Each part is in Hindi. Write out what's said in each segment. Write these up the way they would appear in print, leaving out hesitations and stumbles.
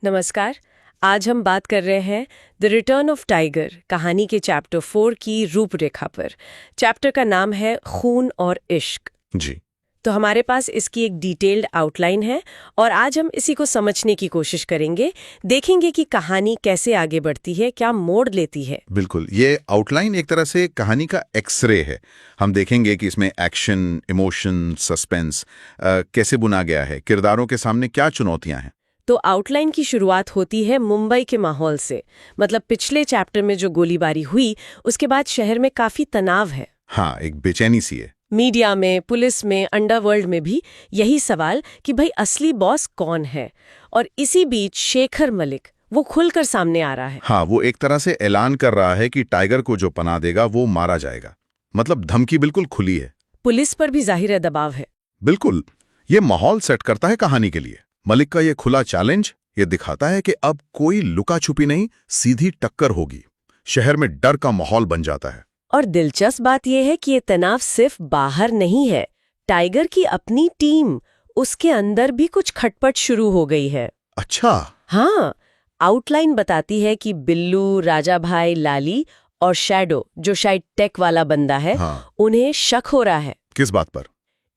नमस्कार। आज हम बात कर रहे हैं द रिटर्न ऑफ टाइगर कहानी के चैप्टर 4 की रूपरेखा पर। चैप्टर का नाम है खून और इश्क। जी। तो हमारे पास इसकी एक डिटेल्ड आउटलाइन है और आज हम इसी को समझने की कोशिश करेंगे। देखेंगे कि कहानी कैसे आगे बढ़ती है, क्या मोड़ लेती है। बिल्कुल, ये आउटलाइन एक तरह से कहानी का एक्सरे है। हम देखेंगे कि इसमें एक्शन, इमोशन, सस्पेंस कैसे बुना गया है, किरदारों के सामने क्या चुनौतियां हैं। तो आउटलाइन की शुरुआत होती है मुंबई के माहौल से। मतलब पिछले चैप्टर में जो गोलीबारी हुई उसके बाद शहर में काफी तनाव है। हाँ, एक बेचैनी सी है। मीडिया में, पुलिस में, अंडरवर्ल्ड में भी यही सवाल कि भाई असली बॉस कौन है। और इसी बीच शेखर मलिक वो खुलकर सामने आ रहा है। हाँ, वो एक तरह से ऐलान कर रहा है कि टाइगर को जो पनाह देगा वो मारा जाएगा। मतलब धमकी बिल्कुल खुली है। पुलिस पर भी जाहिर है दबाव है। बिल्कुल, ये माहौल सेट करता है कहानी के लिए। मलिक का ये खुला चैलेंज ये दिखाता है कि अब कोई लुका छुपी नहीं, सीधी टक्कर होगी। शहर में डर का माहौल बन जाता है। और दिलचस्प बात यह है कि ये तनाव सिर्फ बाहर नहीं है। टाइगर की अपनी टीम, उसके अंदर भी कुछ खटपट शुरू हो गई है। अच्छा। हाँ, आउटलाइन बताती है कि बिल्लू, राजा भाई, लाली और शैडो, जो शायद टेक वाला बंदा है, हाँ। उन्हें शक हो रहा है किस बात पर?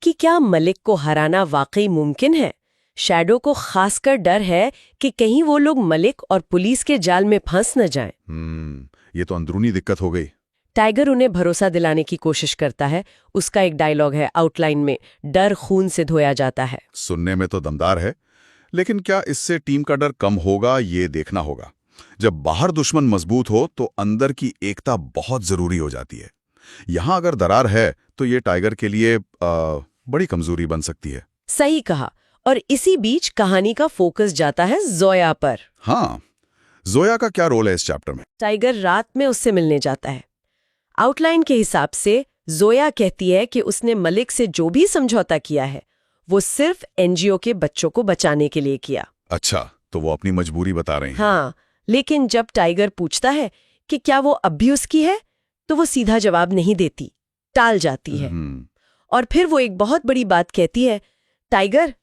कि क्या मलिक को हराना वाकई मुमकिन है। शैडो को खासकर डर है कि कहीं वो लोग मलिक और पुलिस के जाल में फंस न जाएं। ये तो अंदरूनी दिक्कत हो गई। टाइगर उन्हें भरोसा दिलाने की कोशिश करता है। उसका एक डायलॉग है आउटलाइन में, डर खून से धोया जाता है। सुनने में तो दमदार है, लेकिन क्या इससे टीम का डर कम होगा, ये देखना होगा। जब बाहर दुश्मन मजबूत हो तो अंदर की एकता बहुत जरूरी हो जाती है। यहां अगर दरार है तो ये टाइगर के लिए बड़ी कमजोरी बन सकती है। सही कहा। और इसी बीच कहानी का फोकस जाता है जोया पर। हाँ, जोया का क्या रोल है इस चैप्टर में? टाइगर रात में उससे मिलने जाता है। आउटलाइन के हिसाब से जोया कहती है कि उसने मलिक से जो भी समझौता किया है वो सिर्फ एनजीओ के बच्चों को बचाने के लिए किया। अच्छा, तो वो अपनी मजबूरी बता रहे हैं। हाँ, लेकिन जब टाइगर पूछता है कि क्या वो अब भी उसकी है, तो वो सीधा जवाब नहीं देती, टाल जाती है। और फिर वो एक बहुत बड़ी बात कहती है, टाइगर,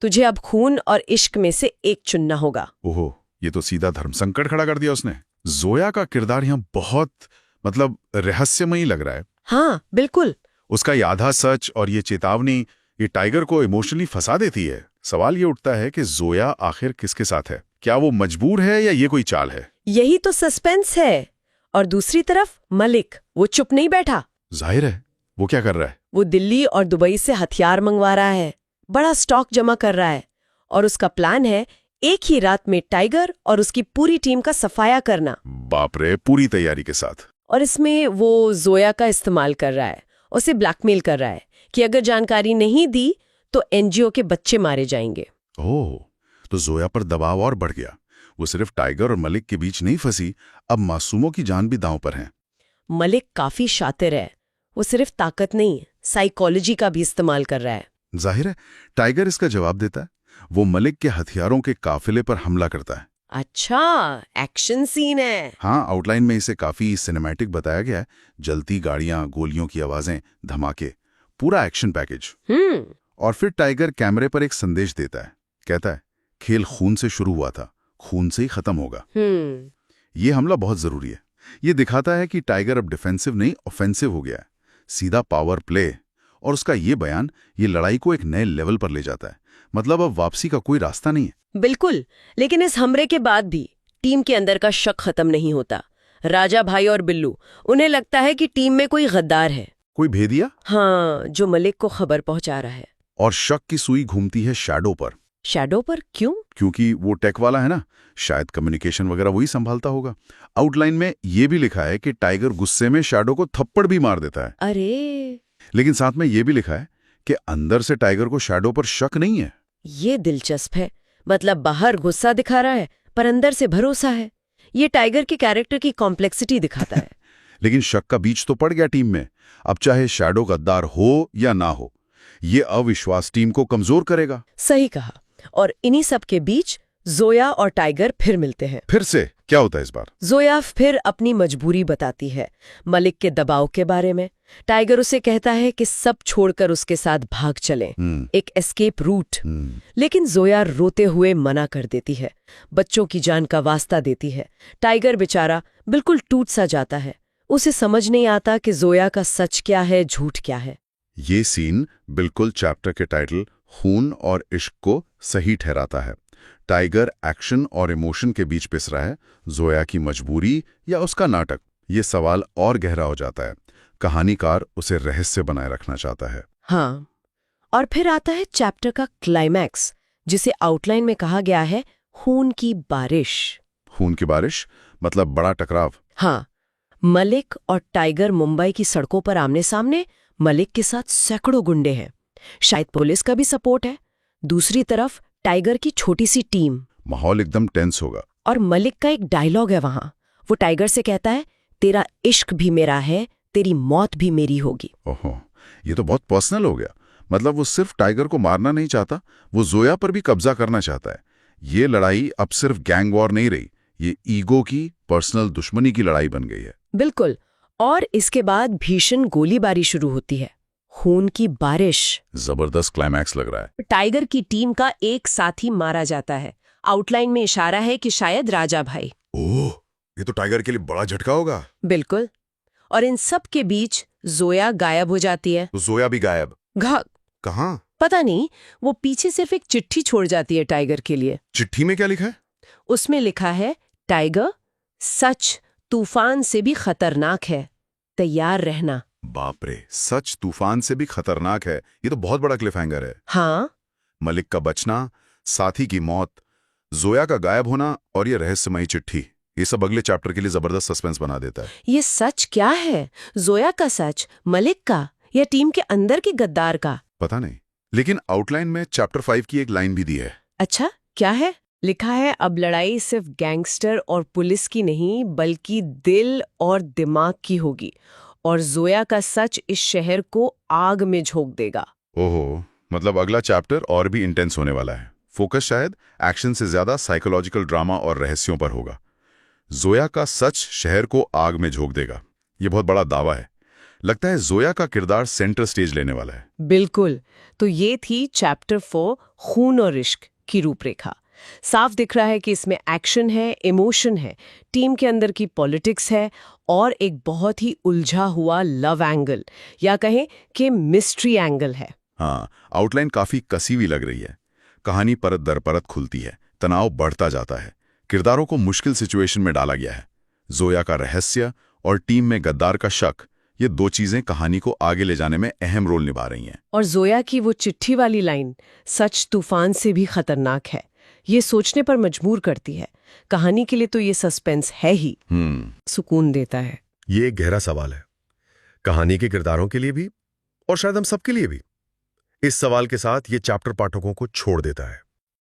तुझे अब खून और इश्क में से एक चुनना होगा। ओहो, ये तो सीधा धर्म संकट खड़ा कर दिया उसने। जोया का किरदार यहाँ बहुत रहस्यमयी लग रहा है। हाँ, बिल्कुल। उसका ये आधा सच और ये चेतावनी ये टाइगर को इमोशनली फंसा देती है। सवाल ये उठता है कि जोया आखिर किसके साथ है? क्या वो मजबूर है या ये कोई चाल है? यही तो सस्पेंस है। और दूसरी तरफ मलिक, वो चुप नहीं बैठा। जाहिर है, वो क्या कर रहा है? वो दिल्ली और दुबई से हथियार मंगवा रहा है, बड़ा स्टॉक जमा कर रहा है। और उसका प्लान है एक ही रात में टाइगर और उसकी पूरी टीम का सफाया करना। बाप रे, पूरी तैयारी के साथ। और इसमें वो जोया का इस्तेमाल कर रहा है, उसे ब्लैकमेल कर रहा है कि अगर जानकारी नहीं दी तो एनजीओ के बच्चे मारे जाएंगे। ओह, तो जोया पर दबाव और बढ़ गया। वो सिर्फ टाइगर और मलिक के बीच नहीं फंसी, अब मासूमों की जान भी दांव पर है। मलिक काफी शातिर है। वो सिर्फ ताकत नहीं, साइकोलॉजी का भी इस्तेमाल कर रहा है। जाहिर है, टाइगर इसका जवाब देता है। वो मलिक के हथियारों के काफिले पर हमला करता है। अच्छा, एक्शन सीन है। हाँ, आउटलाइन में इसे काफी सिनेमैटिक बताया गया है। जलती गाड़ियां, गोलियों की आवाजें, धमाके, पूरा एक्शन पैकेज। और फिर टाइगर कैमरे पर एक संदेश देता है। कहता है, खेल खून से शुरू हुआ था, खून से ही खत्म होगा। ये हमला बहुत जरूरी है। ये दिखाता है कि टाइगर अब डिफेंसिव नहीं, ऑफेंसिव हो गया है। सीधा पावर प्ले। और उसका ये बयान ये लड़ाई को एक नए लेवल पर ले जाता है। मतलब अब वापसी का कोई रास्ता नहीं है। बिल्कुल। लेकिन इस हमले के बाद भी टीम के अंदर का शक खत्म नहीं होता। राजा भाई और बिल्लू, उन्हें लगता है कि टीम में कोई गद्दार है। कोई भेदिया? हाँ, जो मलिक को खबर पहुंचा रहा है। और शक की सुई घूमती है शैडो पर। शैडो पर क्यों? क्योंकि वो टेक वाला है ना, शायद कम्युनिकेशन वगैरह वही संभालता होगा। आउटलाइन में ये भी लिखा है कि टाइगर गुस्से में शैडो को थप्पड़ भी मार देता है। अरे, लेकिन साथ में ये भी लिखा है कि अंदर से टाइगर को शैडो पर शक नहीं है। ये दिलचस्प है। मतलब बाहर गुस्सा दिखा रहा है पर अंदर से भरोसा है। ये टाइगर के कैरेक्टर की कॉम्प्लेक्सिटी दिखाता है। लेकिन शक का बीज तो पड़ गया टीम में। अब चाहे शैडो गद्दार हो या ना हो, ये अविश्वास टीम को कमजोर करेगा। सही कहा। और इन्हीं सब के बीच जोया और टाइगर फिर मिलते हैं। फिर से क्या होता है इस बार? जोया फिर अपनी मजबूरी बताती है, मलिक के दबाव के बारे में। टाइगर उसे कहता है कि सब छोड़कर उसके साथ भाग चलें, एक एस्केप रूट। लेकिन जोया रोते हुए मना कर देती है, बच्चों की जान का वास्ता देती है। टाइगर बेचारा बिल्कुल टूट सा जाता है। उसे समझ नहीं आता कि जोया का सच क्या है, झूठ क्या है। ये सीन बिल्कुल चैप्टर के टाइटल खून और इश्क को सही ठहराता है। टाइगर एक्शन और इमोशन के बीच पिस रहा है, जोया की मजबूरी या उसका नाटक। ये सवाल और गहरा हो जाता है। कहानीकार उसे रहस्य बनाए रखना चाहता है। हाँ, और फिर आता है चैप्टर का क्लाइमैक्स, जिसे आउटलाइन में कहा गया है खून की बारिश। खून की बारिश मतलब बड़ा टकराव। हाँ, मलिक और टाइगर मुंबई की सड़कों पर आमने सामने। मलिक के साथ सैकड़ों गुंडे हैं, शायद पुलिस का भी सपोर्ट है। दूसरी तरफ टाइगर की छोटी सी टीम। माहौल एकदम टेंस होगा। और मलिक का एक डायलॉग है वहां। वो टाइगर से कहता है, तेरा इश्क भी मेरा है, तेरी मौत भी मेरी होगी। ओहो, ये तो बहुत पर्सनल हो गया। मतलब वो सिर्फ टाइगर को मारना नहीं चाहता, वो जोया पर भी कब्जा करना चाहता है। ये लड़ाई अब सिर्फ गैंग वॉर नहीं रही, ये ईगो की, पर्सनल दुश्मनी की लड़ाई बन गई है। बिल्कुल। और इसके बाद भीषण गोलीबारी शुरू होती है, खून की बारिश। जबरदस्त क्लाइमैक्स लग रहा है। टाइगर की टीम का एक साथी मारा जाता है। आउटलाइन में इशारा है कि शायद राजा भाई। ओह, ये तो टाइगर के लिए बड़ा झटका होगा। बिल्कुल। और इन सब के बीच जोया गायब हो जाती है। तो जोया भी गायब? कहाँ? पता नहीं, वो पीछे सिर्फ एक चिट्ठी छोड़ जाती है टाइगर के लिए। चिट्ठी में क्या लिखा है? उसमें लिखा है, टाइगर, सच तूफान से भी खतरनाक है, तैयार रहना। बाप रे, सच तूफान से भी खतरनाक है। ये तो बहुत बड़ा क्लिफहैंगर है। हाँ, मलिक का बचना, साथी की मौत, जोया का गायब होना और ये रहस्यमयी चिट्ठी, ये सब अगले चैप्टर के लिए जबरदस्त सस्पेंस बना देता है। ये सच क्या है? जोया का सच, मलिक का, या टीम के अंदर के गद्दार का? पता नहीं, लेकिन आउटलाइन में चैप्टर 5 की एक लाइन भी दी है। अच्छा, क्या है? लिखा है, अब लड़ाई सिर्फ गैंगस्टर और पुलिस की नहीं, बल्कि दिल और दिमाग की होगी, और जोया का सच इस शहर को आग में झोंक देगा। ओहो, मतलब अगला चैप्टर और भी इंटेंस होने वाला है। फोकस शायद एक्शन से ज्यादा साइकोलॉजिकल ड्रामा और रहस्यों पर होगा। जोया का सच शहर को आग में झोंक देगा, ये बहुत बड़ा दावा है। लगता है जोया का किरदार सेंटर स्टेज लेने वाला है। बिल्कुल। तो ये थी चैप्टर 4 खून और इश्क की रूपरेखा। साफ दिख रहा है कि इसमें एक्शन है, इमोशन है, टीम के अंदर की पॉलिटिक्स है, और एक बहुत ही उलझा हुआ लव एंगल, या कहें कि मिस्ट्री एंगल है। हाँ, आउटलाइन काफी कसी हुई लग रही है। कहानी परत दर परत खुलती है, तनाव बढ़ता जाता है, किरदारों को मुश्किल सिचुएशन में डाला गया है। जोया का रहस्य और टीम में गद्दार का शक, ये दो चीजें कहानी को आगे ले जाने में अहम रोल निभा रही हैं। और जोया की वो चिट्ठी वाली लाइन, सच तूफान से भी खतरनाक है, ये सोचने पर मजबूर करती है। कहानी के लिए तो ये सस्पेंस है ही, सुकून देता है। ये एक गहरा सवाल है, कहानी के किरदारों के लिए भी और शायद हम सबके लिए भी। इस सवाल के साथ ये चैप्टर पाठकों को छोड़ देता है।